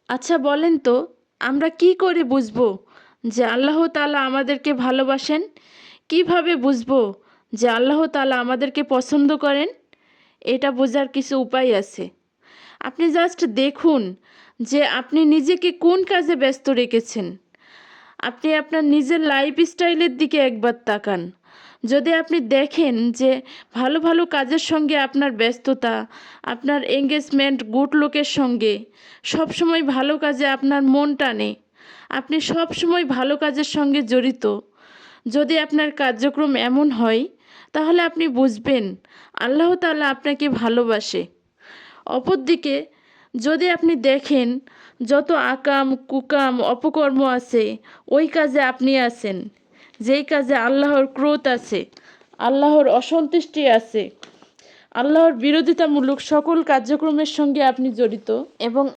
আচ্ছা বলেন তো, আমরা কি করে বুঝবো যে আল্লাহ তাআলা আমাদেরকে ভালোবাসেন? কিভাবে বুঝবো যে আল্লাহ তাআলা আমাদেরকে পছন্দ করেন? এটা বোঝার কিছু উপায় আছে। আপনি জাস্ট দেখুন যে আপনি নিজেকে কোন কাজে ব্যস্ত রেখেছেন। আপনি আপনার নিজের লাইফস্টাইলের দিকে একবার তাকান। যদি আপনি দেখেন যে ভালো ভালো কাজের সঙ্গে আপনার ব্যস্ততা, আপনার এঙ্গেজমেন্ট গুড লোকের সঙ্গে, সবসময় ভালো কাজে আপনার মন টানে, আপনি সবসময় ভালো কাজের সঙ্গে জড়িত, যদি আপনার কার্যক্রম এমন হয়, তাহলে আপনি বুঝবেন আল্লাহ তাআলা আপনাকে ভালোবাসে। অপরদিকে যদি আপনি দেখেন যত আকাম কুকাম অপকর্ম আছে, ওই কাজে আপনি আছেন, যেই কাজে আল্লাহর ক্রোধ আছে, আল্লাহর অসন্তুষ্টি আছে, আল্লাহর বিরোধিতামূলক সকল কার্যক্রমের সঙ্গে আপনি জড়িত এবং